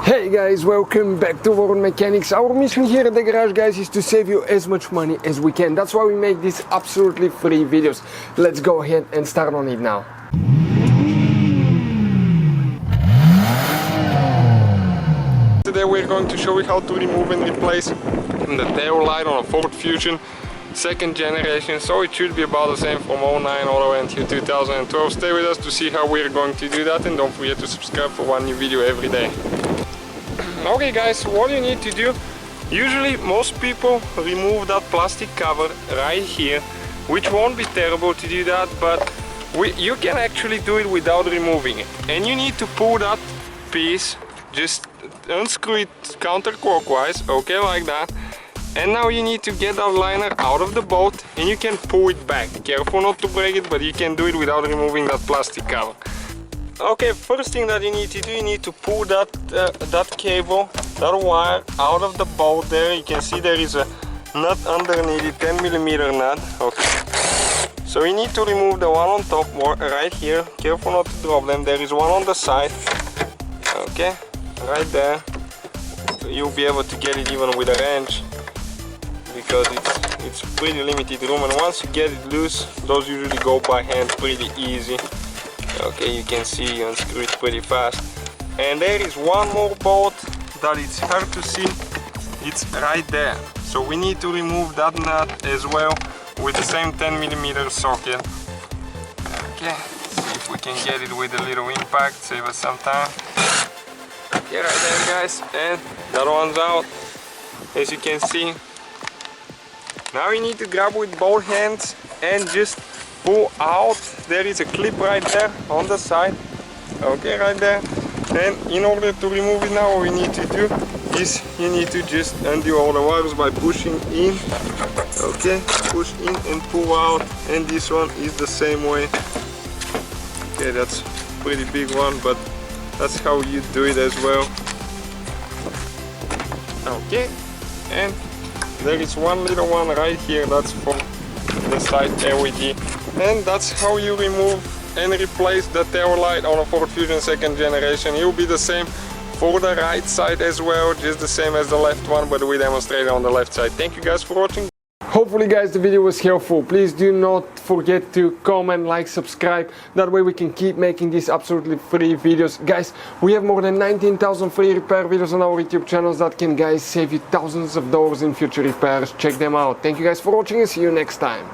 Hey guys, welcome back to World Mechanics. Our mission here at the garage, guys, is to save you as much money as we can. That's why we make these absolutely free videos. Let's go ahead and start on it now. Today we're going to show you how to remove and replace the tail light on a Ford Fusion second generation, so it should be about the same from 09 all the way until 2012. Stay with us to see how we're going to do that, and don't forget to subscribe for one new video every day. Okay guys, what you need to do, usually most people remove that plastic cover right here, which won't be terrible to do that, but you can actually do it without removing it. And you need to pull that piece, just unscrew it counterclockwise, okay, like that. And now you need to get that liner out of the boat and you can pull it back. Careful not to break it, but you can do it without removing that plastic cover. Okay, first thing that you need to do, you need to pull that cable, that wire out of the boat there. You can see there is a nut underneath it, 10mm nut. Okay. So you need to remove the one on top right here. Careful not to drop them. There is one on the side. Okay, right there. You'll be able to get it even with a wrench, because it's pretty limited room, and once you get it loose, those usually go by hand pretty easy. Okay, you can see you unscrew it pretty fast. And there is one more bolt that it's hard to see. It's right there. So we need to remove that nut as well with the same 10mm socket. Okay, see if we can get it with a little impact, save us some time. Okay, right there guys, and that one's out, as you can see. Now you need to grab with both hands and just pull out. There is a clip right there on the side. Okay, right there. And in order to remove it now, what we need to do is you need to just undo all the wires by pushing in. Okay, push in and pull out. And this one is the same way. Okay, that's a pretty big one, but that's how you do it as well. Okay, and there is one little one right here, that's for the side LED. And that's how you remove and replace the tail light on a Ford Fusion second generation. It will be the same for the right side as well, just the same as the left one, but we demonstrated on the left side. Thank you guys for watching. Hopefully guys the video was helpful. Please do not forget to comment, like, subscribe. That way we can keep making these absolutely free videos. Guys, we have more than 19,000 free repair videos on our YouTube channels that can, guys, save you thousands of dollars in future repairs. Check them out. Thank you guys for watching and see you next time.